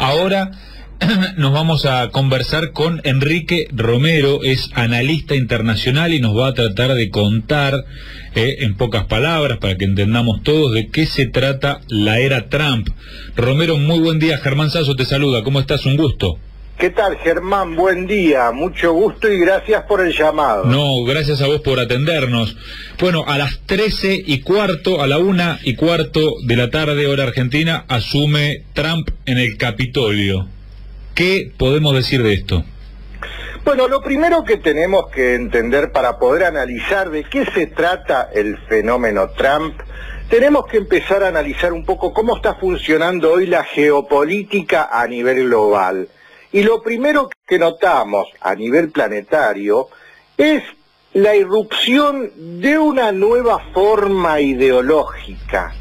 Ahora nos vamos a conversar con Enrique Romero, es analista internacional y nos va a tratar de contar en pocas palabras, para que entendamos todos, de qué se trata la era Trump. Romero, muy buen día. Germán Sasso te saluda. ¿Cómo estás? Un gusto. ¿Qué tal, Germán? Buen día, mucho gusto y gracias por el llamado. No, gracias a vos por atendernos. Bueno, a las 13:15, a la 1:15 de la tarde, hora argentina, asume Trump en el Capitolio. ¿Qué podemos decir de esto? Bueno, lo primero que tenemos que entender para poder analizar de qué se trata el fenómeno Trump, tenemos que empezar a analizar un poco cómo está funcionando hoy la geopolítica a nivel global. Y lo primero que notamos a nivel planetario es la irrupción de una nueva forma ideológica,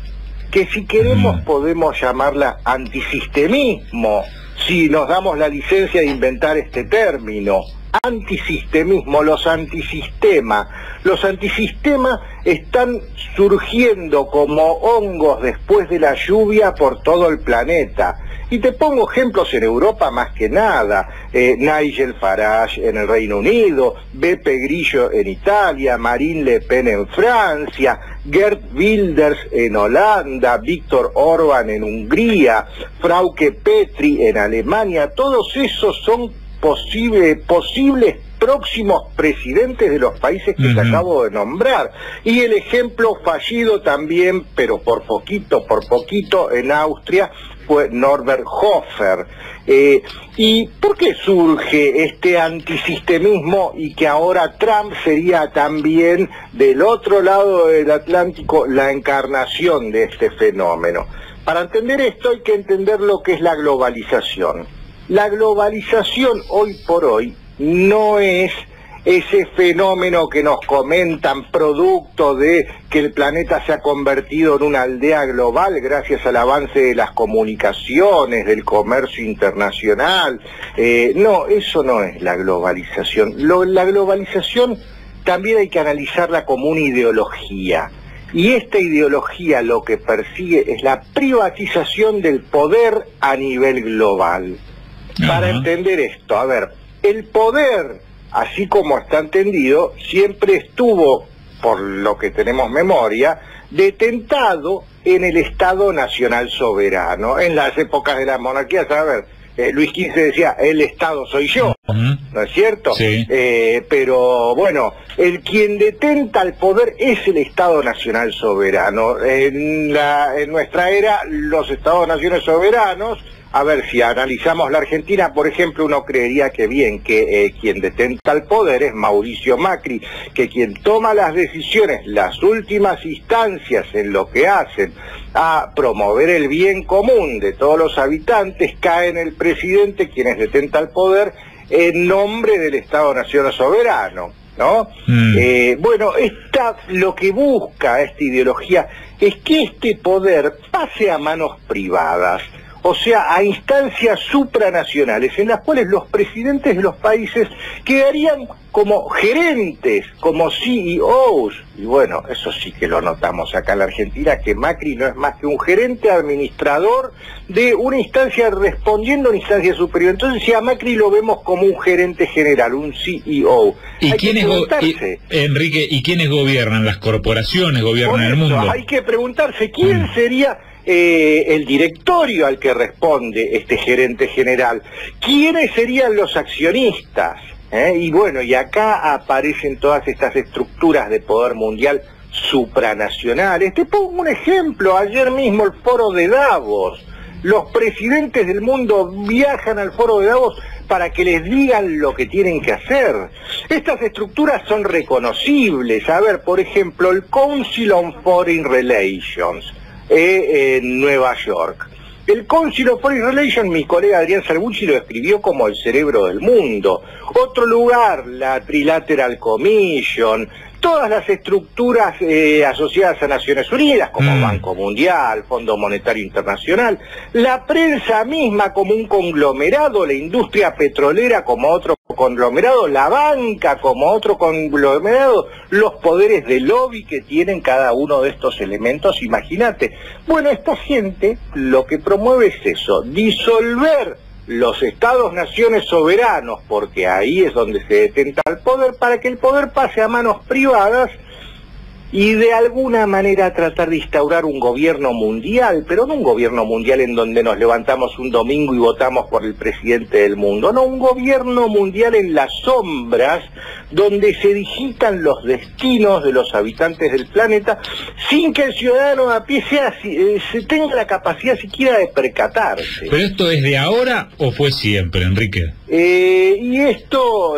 que si queremos podemos llamarla antisistemismo, si nos damos la licencia de inventar este término. Antisistemismo, los antisistemas. Los antisistemas están surgiendo como hongos después de la lluvia por todo el planeta. Y te pongo ejemplos en Europa más que nada. Nigel Farage en el Reino Unido, Beppe Grillo en Italia, Marine Le Pen en Francia, Geert Wilders en Holanda, Viktor Orbán en Hungría, Frauke Petry en Alemania. Todos esos son posibles próximos presidentes de los países que te acabo de nombrar. Y el ejemplo fallido también, pero por poquito, en Austria, fue Norbert Hofer. ¿Y por qué surge este antisistemismo y que ahora Trump sería también del otro lado del Atlántico la encarnación de este fenómeno? Para entender esto hay que entender lo que es la globalización. La globalización hoy por hoy no es ese fenómeno que nos comentan producto de que el planeta se ha convertido en una aldea global gracias al avance de las comunicaciones, del comercio internacional. No, eso no es la globalización. La globalización también hay que analizarla como una ideología. Y esta ideología lo que persigue es la privatización del poder a nivel global. Para entender esto, a ver, el poder, así como está entendido, siempre estuvo, por lo que tenemos memoria, detentado en el Estado Nacional Soberano. En las épocas de las monarquías, a ver, Luis XV decía, el Estado soy yo, ¿no es cierto? Sí. Pero bueno, quien detenta el poder es el Estado Nacional Soberano. En nuestra era, los Estados Nacionales Soberanos, a ver, si analizamos la Argentina, por ejemplo, uno creería que bien, que quien detenta el poder es Mauricio Macri, que quien toma las decisiones, las últimas instancias en lo que hacen a promover el bien común de todos los habitantes, cae en el presidente, quien detenta el poder en nombre del Estado Nacional Soberano, ¿no? Bueno, lo que busca esta ideología es que este poder pase a manos privadas, o sea, a instancias supranacionales, en las cuales los presidentes de los países quedarían como gerentes, como CEOs. Y bueno, eso sí que lo notamos acá en la Argentina, que Macri no es más que un gerente administrador de una instancia respondiendo a una instancia superior. Entonces, si a Macri lo vemos como un gerente general, un CEO. ¿Y Enrique, ¿y quiénes gobiernan? ¿Las corporaciones gobiernan el mundo? Hay que preguntarse quién sería el directorio al que responde este gerente general. ¿Quiénes serían los accionistas? Y bueno, y acá aparecen todas estas estructuras de poder mundial supranacionales. Te pongo un ejemplo, ayer mismo el foro de Davos. Los presidentes del mundo viajan al foro de Davos para que les digan lo que tienen que hacer. Estas estructuras son reconocibles. A ver, por ejemplo, el Council on Foreign Relations en Nueva York. El Council of Foreign Relations, mi colega Adrián Salvucci lo describió como el cerebro del mundo. Otro lugar, la Trilateral Commission, todas las estructuras asociadas a Naciones Unidas, como Banco Mundial, Fondo Monetario Internacional, la prensa misma como un conglomerado, la industria petrolera como otro conglomerado, la banca como otro conglomerado, los poderes de lobby que tienen cada uno de estos elementos, imagínate. Bueno, esta gente lo que promueve es eso, disolver los estados-naciones soberanos, porque ahí es donde se detenta el poder, para que el poder pase a manos privadas y de alguna manera tratar de instaurar un gobierno mundial, pero no un gobierno mundial en donde nos levantamos un domingo y votamos por el presidente del mundo, no, un gobierno mundial en las sombras, donde se digitan los destinos de los habitantes del planeta, sin que el ciudadano a pie se tenga la capacidad siquiera de percatarse. ¿Pero esto es de ahora o fue siempre, Enrique? Y esto,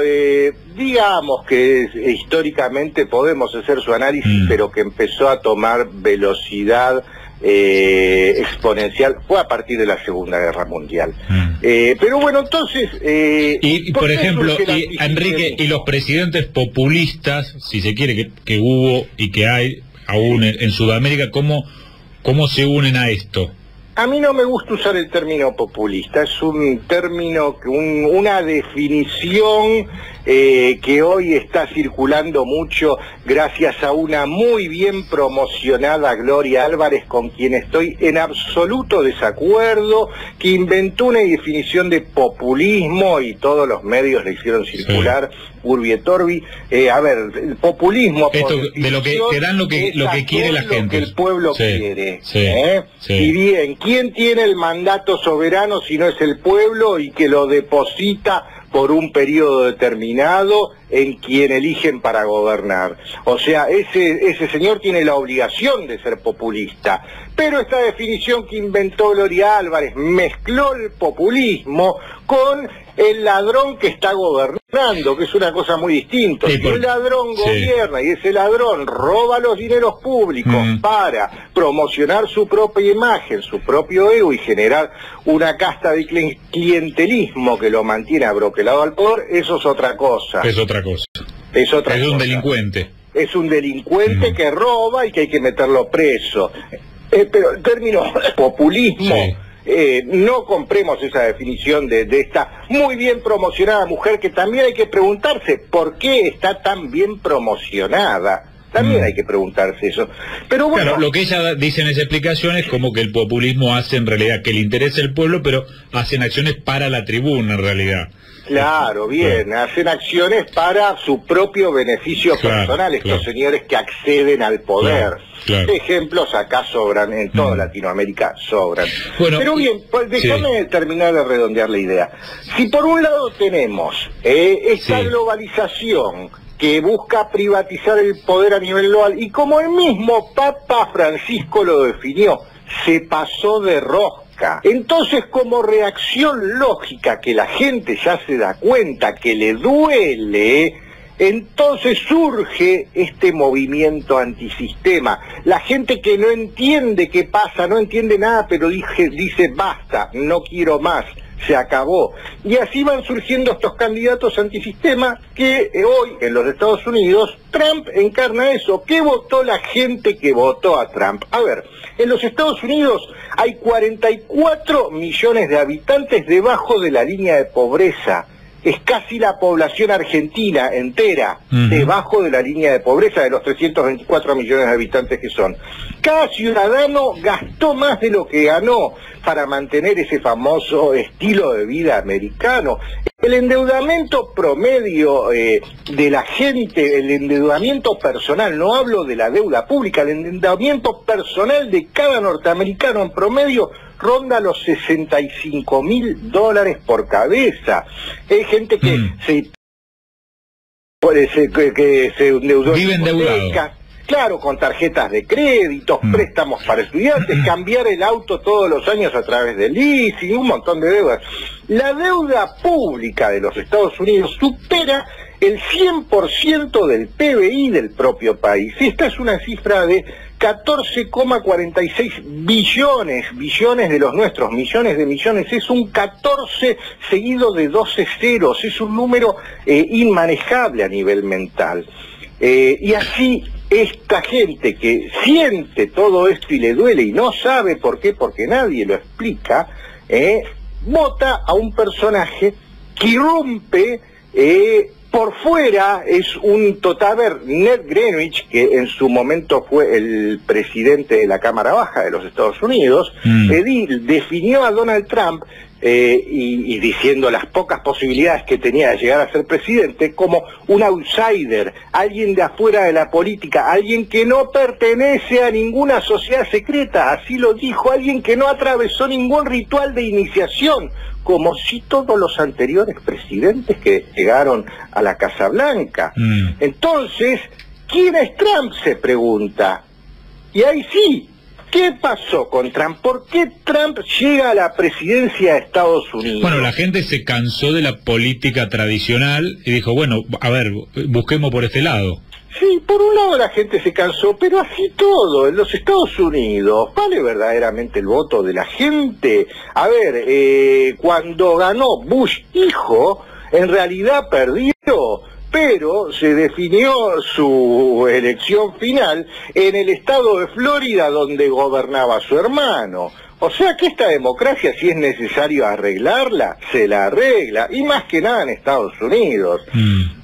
digamos que históricamente podemos hacer su análisis, pero que empezó a tomar velocidad exponencial fue a partir de la Segunda Guerra Mundial. Pero bueno, entonces... y por ejemplo, Enrique, y los presidentes populistas, si se quiere, que hubo y que hay aún en Sudamérica, ¿cómo se unen a esto? A mí no me gusta usar el término populista, es un término, una definición que hoy está circulando mucho gracias a una muy bien promocionada Gloria Álvarez, con quien estoy en absoluto desacuerdo, que inventó una definición de populismo y todos los medios le hicieron circular, sí. Urbi et Orbi. A ver, el populismo... Esto de lo que dan lo que quiere la gente. Lo que el pueblo quiere. Sí, sí. Y bien, ¿quién tiene el mandato soberano si no es el pueblo y que lo deposita por un periodo determinado en quien eligen para gobernar? O sea, ese señor tiene la obligación de ser populista. Pero esta definición que inventó Gloria Álvarez mezcló el populismo con el ladrón que está gobernando, que es una cosa muy distinta. Si un ladrón gobierna y ese ladrón roba los dineros públicos para promocionar su propia imagen, su propio ego y generar una casta de clientelismo que lo mantiene abroquelado al poder, eso es otra cosa. Es otra cosa. Es otra cosa. Es un delincuente. Es un delincuente que roba y que hay que meterlo preso. Pero el término populismo... Sí. No compremos esa definición de esta muy bien promocionada mujer, que también hay que preguntarse por qué está tan bien promocionada. También hay que preguntarse eso. Pero bueno, claro, lo que ella dice en esa explicación es como que el populismo hace en realidad que le interese el pueblo, pero hacen acciones para la tribuna en realidad. Claro, bien, hacen acciones para su propio beneficio personal, estos señores que acceden al poder. Ejemplos acá sobran, en toda Latinoamérica sobran. Bueno, pero bien, pues déjame terminar de redondear la idea. Si por un lado tenemos esta globalización que busca privatizar el poder a nivel global, y como el mismo Papa Francisco lo definió, se pasó de rosca. Entonces, como reacción lógica, que la gente ya se da cuenta que le duele, entonces surge este movimiento antisistema. La gente que no entiende qué pasa, no entiende nada, pero dice basta, no quiero más, se acabó. Y así van surgiendo estos candidatos antisistema que hoy en los Estados Unidos Trump encarna eso. ¿Qué votó la gente que votó a Trump? A ver, en los Estados Unidos hay 44 millones de habitantes debajo de la línea de pobreza. Es casi la población argentina entera, debajo de la línea de pobreza de los 324 millones de habitantes que son. Cada ciudadano gastó más de lo que ganó para mantener ese famoso estilo de vida americano. El endeudamiento promedio de la gente, el endeudamiento personal, no hablo de la deuda pública, el endeudamiento personal de cada norteamericano en promedio ronda los $65.000 por cabeza. Hay gente que se endeudó. Vive endeudado. Claro, con tarjetas de créditos, préstamos para estudiantes, cambiar el auto todos los años a través del leasing, un montón de deudas. La deuda pública de los Estados Unidos supera el 100% del PBI del propio país. Esta es una cifra de 14,46 billones de los nuestros, millones de millones, es un 14 seguido de 12 ceros, es un número inmanejable a nivel mental. Y así esta gente que siente todo esto y le duele y no sabe por qué, porque nadie lo explica, vota a un personaje que irrumpe Por fuera es un total... A ver, Ned Greenwich, que en su momento fue el presidente de la Cámara Baja de los Estados Unidos, definió a Donald Trump, y diciendo las pocas posibilidades que tenía de llegar a ser presidente, como un outsider, alguien de afuera de la política, alguien que no pertenece a ninguna sociedad secreta, así lo dijo, alguien que no atravesó ningún ritual de iniciación, como si todos los anteriores presidentes que llegaron a la Casa Blanca. Entonces, ¿quién es Trump?, se pregunta. Y ahí sí, ¿qué pasó con Trump? ¿Por qué Trump llega a la presidencia de Estados Unidos? Bueno, la gente se cansó de la política tradicional y dijo, bueno, a ver, busquemos por este lado. Sí, por un lado la gente se cansó, pero así todo, en los Estados Unidos, ¿vale verdaderamente el voto de la gente? A ver, cuando ganó Bush hijo, en realidad perdió, pero se definió su elección final en el estado de Florida, donde gobernaba su hermano. O sea que esta democracia, si es necesario arreglarla, se la arregla, y más que nada en Estados Unidos.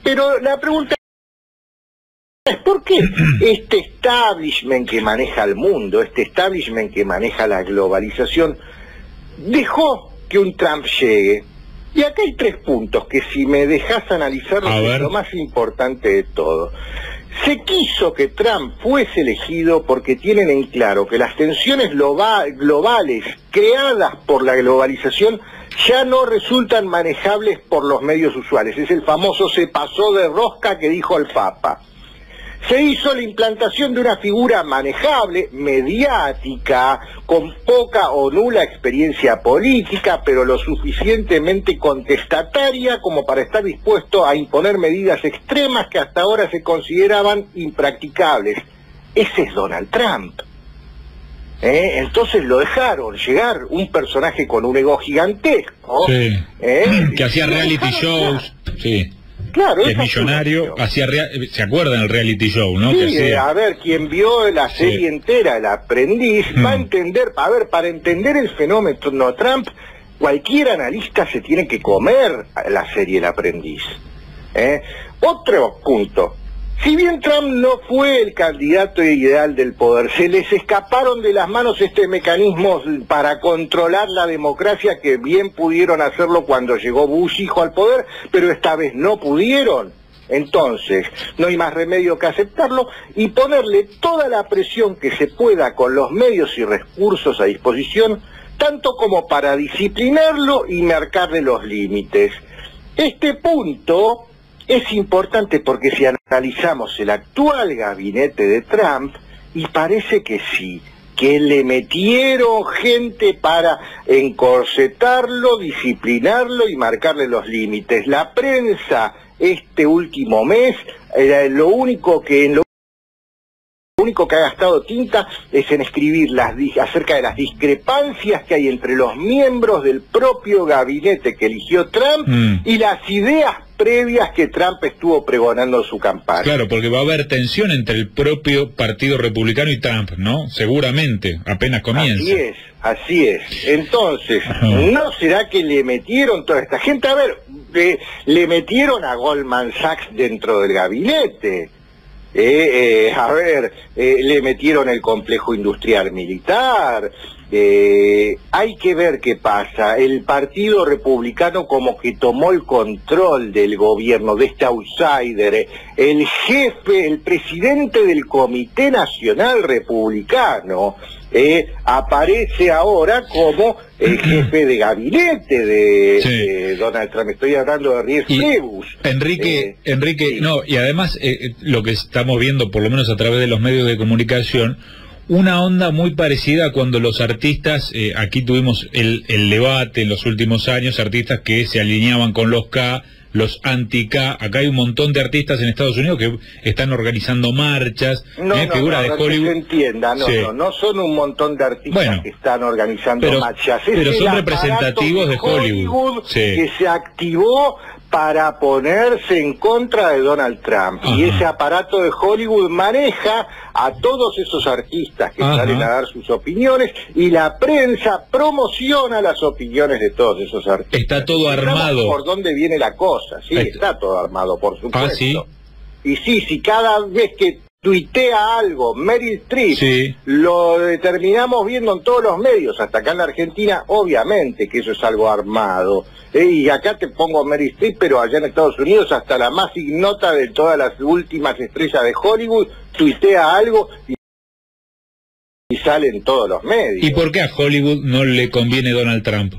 Pero la pregunta es ¿por qué este establishment que maneja el mundo, este establishment que maneja la globalización, dejó que un Trump llegue? Y acá hay 3 puntos que, si me dejas analizarlos, es lo más importante de todo. Se quiso que Trump fuese elegido porque tienen en claro que las tensiones globales creadas por la globalización ya no resultan manejables por los medios usuales. Es el famoso "se pasó de rosca" que dijo el Papa. Se hizo la implantación de una figura manejable, mediática, con poca o nula experiencia política, pero lo suficientemente contestataria como para estar dispuesto a imponer medidas extremas que hasta ahora se consideraban impracticables. Ese es Donald Trump. Entonces lo dejaron llegar, un personaje con un ego gigantesco. Sí. Que hacía reality shows. Sí. Claro, que es millonario, ¿se acuerdan el reality show, no? Sí, a ver, quien vio la serie entera, El Aprendiz, va a entender, a ver, para entender el fenómeno Trump, cualquier analista se tiene que comer la serie El Aprendiz. Otro punto. Si bien Trump no fue el candidato ideal del poder, se les escaparon de las manos mecanismos para controlar la democracia, que bien pudieron hacerlo cuando llegó Bush hijo al poder, pero esta vez no pudieron. Entonces, no hay más remedio que aceptarlo y ponerle toda la presión que se pueda con los medios y recursos a disposición, tanto como para disciplinarlo y marcarle los límites. Este punto es importante porque si analizamos el actual gabinete de Trump, y parece que sí, que le metieron gente para encorsetarlo, disciplinarlo y marcarle los límites. La prensa este último mes, lo único que ha gastado tinta es en escribir acerca de las discrepancias que hay entre los miembros del propio gabinete que eligió Trump y las ideas previas que Trump estuvo pregonando en su campaña. Claro, porque va a haber tensión entre el propio Partido Republicano y Trump, ¿no? Seguramente, apenas comienza. Así es. Entonces, ¿no será que le metieron toda esta gente? A ver, le metieron a Goldman Sachs dentro del gabinete. Le metieron el complejo industrial militar. Hay que ver qué pasa. El Partido Republicano como que tomó el control del gobierno, de este outsider. El jefe, el presidente del Comité Nacional Republicano, aparece ahora como el jefe de gabinete de Donald Trump. Estoy hablando de Reince Priebus. Enrique, sí. No, y además lo que estamos viendo, por lo menos a través de los medios de comunicación, una onda muy parecida a cuando los artistas, aquí tuvimos el debate en los últimos años, artistas que se alineaban con los K, los anti-K. Acá hay un montón de artistas en Estados Unidos que están organizando marchas, figuras de Hollywood. Que se entienda, no son un montón de artistas que están organizando marchas. Pero son representativos de Hollywood que se activó para ponerse en contra de Donald Trump. Ajá. Y ese aparato de Hollywood maneja a todos esos artistas que salen a dar sus opiniones, y la prensa promociona las opiniones de todos esos artistas. Está todo armado. ¿Por dónde viene la cosa? Sí, está todo armado, por supuesto. ¿Sí? Y sí, si cada vez que tuitea algo Meryl Streep, sí, lo determinamos viendo en todos los medios, hasta acá en la Argentina, obviamente que eso es algo armado. Y acá te pongo Meryl Streep, pero allá en Estados Unidos hasta la más ignota de todas las últimas estrellas de Hollywood tuitea algo y sale en todos los medios. ¿Y por qué a Hollywood no le conviene Donald Trump?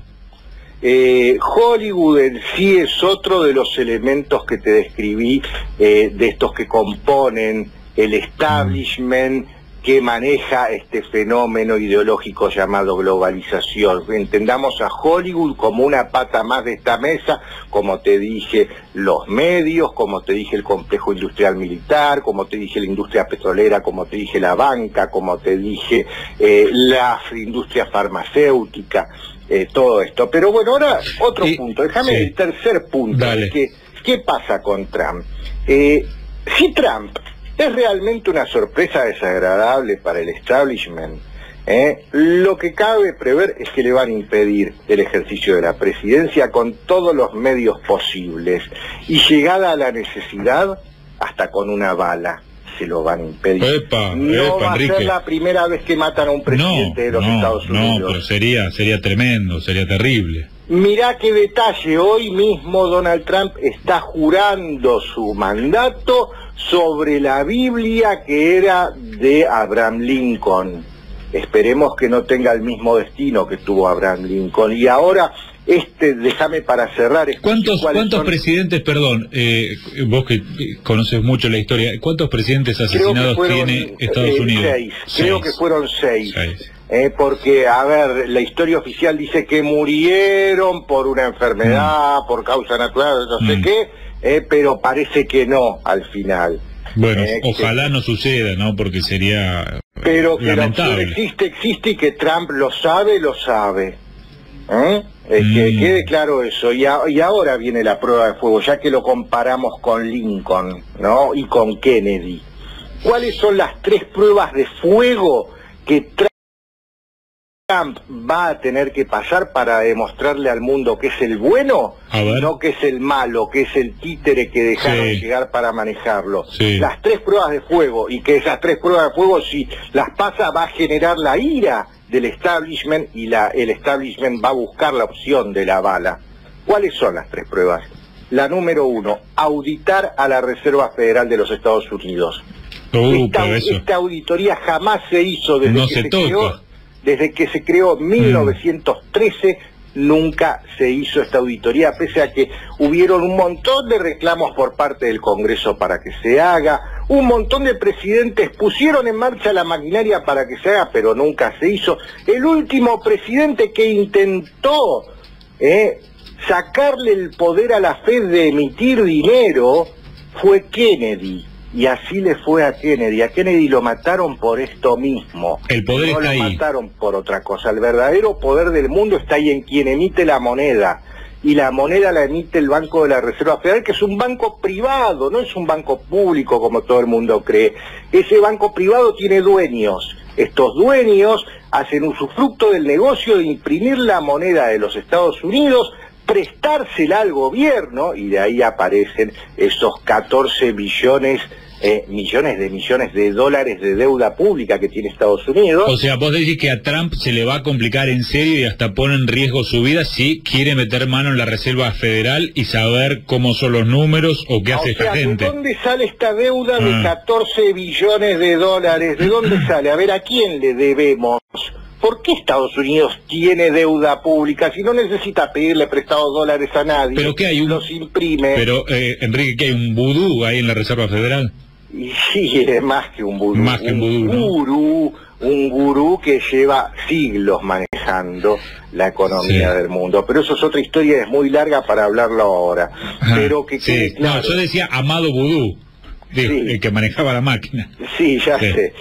Hollywood en sí es otro de los elementos que te describí, de estos que componen el establishment que maneja este fenómeno ideológico llamado globalización. Entendamos a Hollywood como una pata más de esta mesa, como te dije, los medios, como te dije, el complejo industrial militar, como te dije, la industria petrolera, como te dije, la banca, como te dije, la industria farmacéutica, todo esto. Pero bueno, ahora otro punto, déjame el tercer punto, ¿qué pasa con Trump? Si Trump es realmente una sorpresa desagradable para el establishment, lo que cabe prever es que le van a impedir el ejercicio de la presidencia con todos los medios posibles, y llegada a la necesidad, hasta con una bala se lo van a impedir. No va a ser la primera vez que matan a un presidente de los Estados Unidos. No, pero sería tremendo, sería terrible. Mirá qué detalle, hoy mismo Donald Trump está jurando su mandato sobre la Biblia que era de Abraham Lincoln. Esperemos que no tenga el mismo destino que tuvo Abraham Lincoln. Y ahora, déjame para cerrar... ¿Cuántos presidentes, perdón, vos que conoces mucho la historia, cuántos presidentes asesinados tiene Estados Unidos? 6. Creo que fueron 6. Porque, a ver, la historia oficial dice que murieron por una enfermedad, por causa natural, no sé qué, pero parece que no al final. Bueno, ojalá no suceda, ¿no? Porque sería pero que lamentable. La opción existe, que Trump lo sabe. Que quede claro eso. Y ahora viene la prueba de fuego, ya que lo comparamos con Lincoln, ¿no? Y con Kennedy. ¿Cuáles son las 3 pruebas de fuego que Trump va a tener que pasar para demostrarle al mundo que es el bueno, no que es el malo, que es el títere que dejaron llegar para manejarlo? Las 3 pruebas de fuego, y que esas 3 pruebas de fuego, si las pasa, va a generar la ira del establishment, y el establishment va a buscar la opción de la bala. ¿Cuáles son las 3 pruebas? La número 1, auditar a la Reserva Federal de los Estados Unidos. Esta auditoría jamás se hizo desde que se creó en 1913, nunca se hizo esta auditoría, pese a que hubieron un montón de reclamos por parte del Congreso para que se haga, un montón de presidentes pusieron en marcha la maquinaria para que se haga, pero nunca se hizo. El último presidente que intentó sacarle el poder a la Fed de emitir dinero fue Kennedy. Y así le fue a Kennedy. A Kennedy lo mataron por esto mismo. El poder está ahí. No lo mataron por otra cosa. El verdadero poder del mundo está ahí en quien emite la moneda. Y la moneda la emite el Banco de la Reserva Federal, que es un banco privado, no es un banco público como todo el mundo cree. Ese banco privado tiene dueños. Estos dueños hacen usufructo del negocio de imprimir la moneda de los Estados Unidos, prestársela al gobierno, y de ahí aparecen esos 14 millones de dólares de deuda pública que tiene Estados Unidos. O sea, vos decís que a Trump se le va a complicar en serio y hasta pone en riesgo su vida si quiere meter mano en la Reserva Federal y saber cómo son los números o qué hace esta gente. ¿De dónde sale esta deuda de 14 billones de dólares? ¿De dónde sale? A ver, ¿a quién le debemos? ¿Por qué Estados Unidos tiene deuda pública si no necesita pedirle prestados dólares a nadie? ¿Pero qué hay? Los imprime. Pero, Enrique, ¿qué hay? ¿Un vudú ahí en la Reserva Federal? Y sí, es más que un vudú. Más que un vudú, un gurú que lleva siglos manejando la economía del mundo. Pero eso es otra historia, es muy larga para hablarlo ahora. Pero que quede claro. No, yo decía amado vudú. El que manejaba la máquina. Sí, ya sé.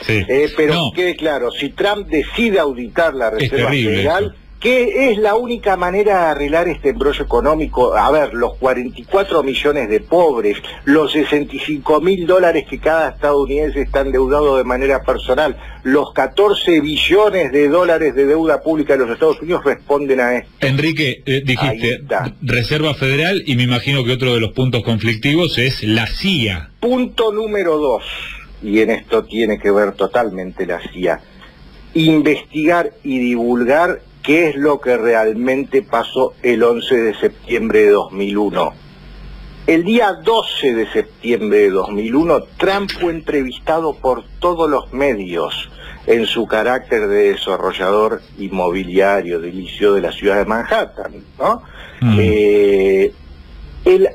Pero quede claro, si Trump decide auditar la Reserva Federal, que es la única manera de arreglar este embrollo económico. A ver, los 44 millones de pobres, los 65.000 dólares que cada estadounidense está endeudado de manera personal, los 14 billones de dólares de deuda pública de los Estados Unidos responden a esto. Enrique, dijiste Reserva Federal, y me imagino que otro de los puntos conflictivos es la CIA. Punto número 2, y en esto tiene que ver totalmente la CIA, investigar y divulgar qué es lo que realmente pasó el 11 de septiembre de 2001. El día 12 de septiembre de 2001, Trump fue entrevistado por todos los medios en su carácter de desarrollador inmobiliario edilicio de la ciudad de Manhattan, ¿no? Él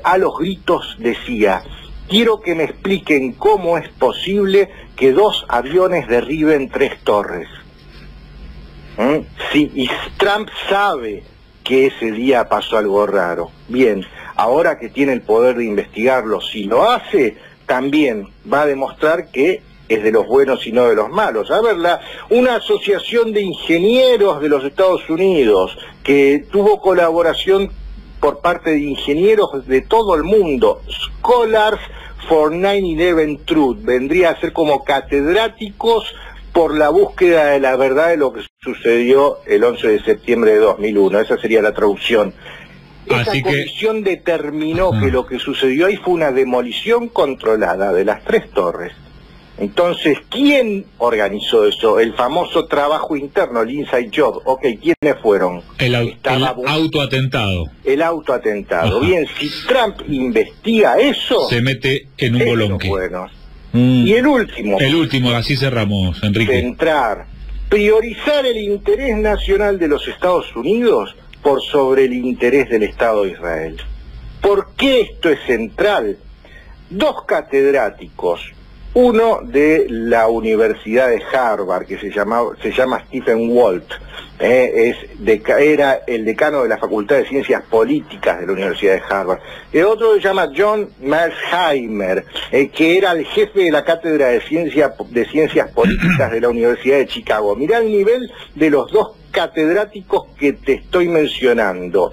a los gritos decía: quiero que me expliquen cómo es posible que 2 aviones derriben 3 torres. Sí, y Trump sabe que ese día pasó algo raro. Bien, ahora que tiene el poder de investigarlo, si lo hace, también va a demostrar que es de los buenos y no de los malos. A ver, una asociación de ingenieros de los Estados Unidos que tuvo colaboración por parte de ingenieros de todo el mundo, Scholars for 9/11 Truth, vendría a ser como catedráticos por la búsqueda de la verdad de lo que sucedió el 11 de septiembre de 2001, esa sería la traducción. Esa comisión determinó que lo que sucedió ahí fue una demolición controlada de las 3 torres. Entonces, ¿quién organizó eso? El famoso trabajo interno, el inside job. Ok, ¿quiénes fueron? El autoatentado. El autoatentado. Ajá. Bien, si Trump investiga eso, se mete en un bolonque. Bueno. Y el último. El último, así cerramos, Enrique. Centrar, priorizar el interés nacional de los Estados Unidos por sobre el interés del Estado de Israel. ¿Por qué esto es central? 2 catedráticos, uno de la Universidad de Harvard, que se llama Stephen Walt, era el decano de la Facultad de Ciencias Políticas de la Universidad de Harvard. El otro se llama John Mearsheimer, que era el jefe de la Cátedra de Ciencias Políticas de la Universidad de Chicago. Mirá el nivel de los 2 catedráticos que te estoy mencionando.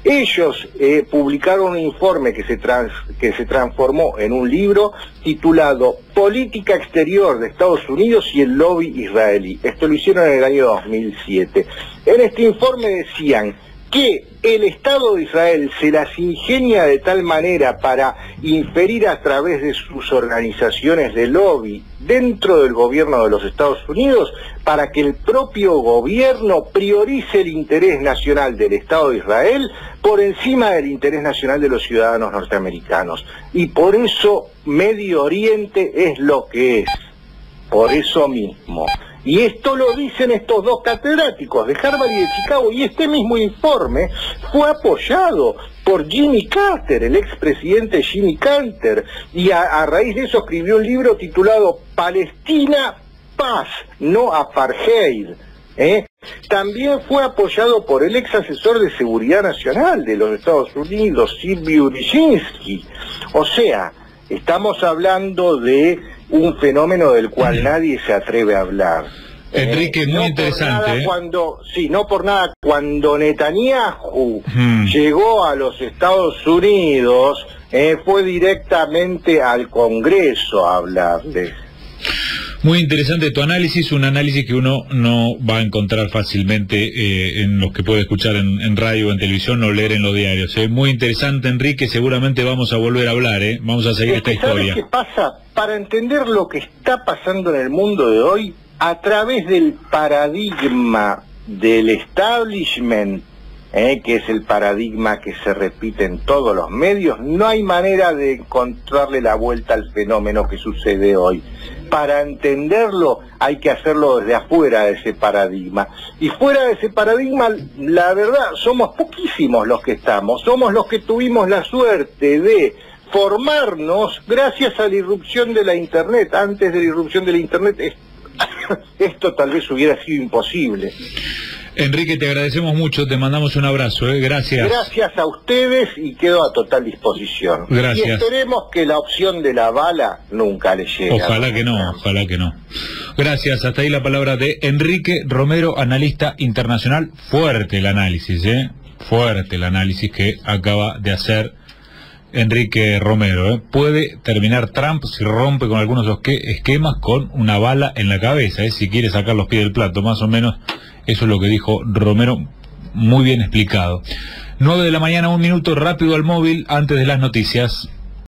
Ellos publicaron un informe que se transformó en un libro titulado Política Exterior de Estados Unidos y el Lobby Israelí. Esto lo hicieron en el año 2007. En este informe decían que el Estado de Israel se las ingenia de tal manera para inferir a través de sus organizaciones de lobby dentro del gobierno de los Estados Unidos para que el propio gobierno priorice el interés nacional del Estado de Israel por encima del interés nacional de los ciudadanos norteamericanos. Y por eso Medio Oriente es lo que es, por eso mismo. Y esto lo dicen estos 2 catedráticos de Harvard y de Chicago, y este mismo informe fue apoyado por Jimmy Carter, el expresidente Jimmy Carter, y a raíz de eso escribió un libro titulado Palestina, Paz, no Apartheid. También fue apoyado por el ex asesor de Seguridad Nacional de los Estados Unidos, Silvio Brzezinski. O sea, estamos hablando de un fenómeno del cual nadie se atreve a hablar. Enrique, muy interesante. No por nada, cuando Netanyahu llegó a los Estados Unidos, fue directamente al Congreso a hablarles. Muy interesante tu análisis, un análisis que uno no va a encontrar fácilmente en los que puede escuchar en radio o en televisión o leer en los diarios. Muy interesante, Enrique, seguramente vamos a volver a hablar, vamos a seguir esta historia. ¿Sabes qué pasa? Para entender lo que está pasando en el mundo de hoy, a través del paradigma del establishment, que es el paradigma que se repite en todos los medios, no hay manera de encontrarle la vuelta al fenómeno que sucede hoy. Para entenderlo hay que hacerlo desde afuera de ese paradigma. Y fuera de ese paradigma, la verdad, somos poquísimos los que estamos. Somos los que tuvimos la suerte de formarnos gracias a la irrupción de la Internet. Antes de la irrupción de la Internet, esto tal vez hubiera sido imposible. Enrique, te agradecemos mucho, te mandamos un abrazo, gracias. Gracias a ustedes y quedo a total disposición. Gracias. Y esperemos que la opción de la bala nunca le llegue. Ojalá que no, ojalá que no. Gracias, hasta ahí la palabra de Enrique Romero, analista internacional. Fuerte el análisis, fuerte el análisis que acaba de hacer Enrique Romero. Puede terminar Trump, si rompe con algunos esquemas, con una bala en la cabeza, si quiere sacar los pies del plato, más o menos. Eso es lo que dijo Romero, muy bien explicado. 9 de la mañana, 1 minuto, rápido al móvil, antes de las noticias.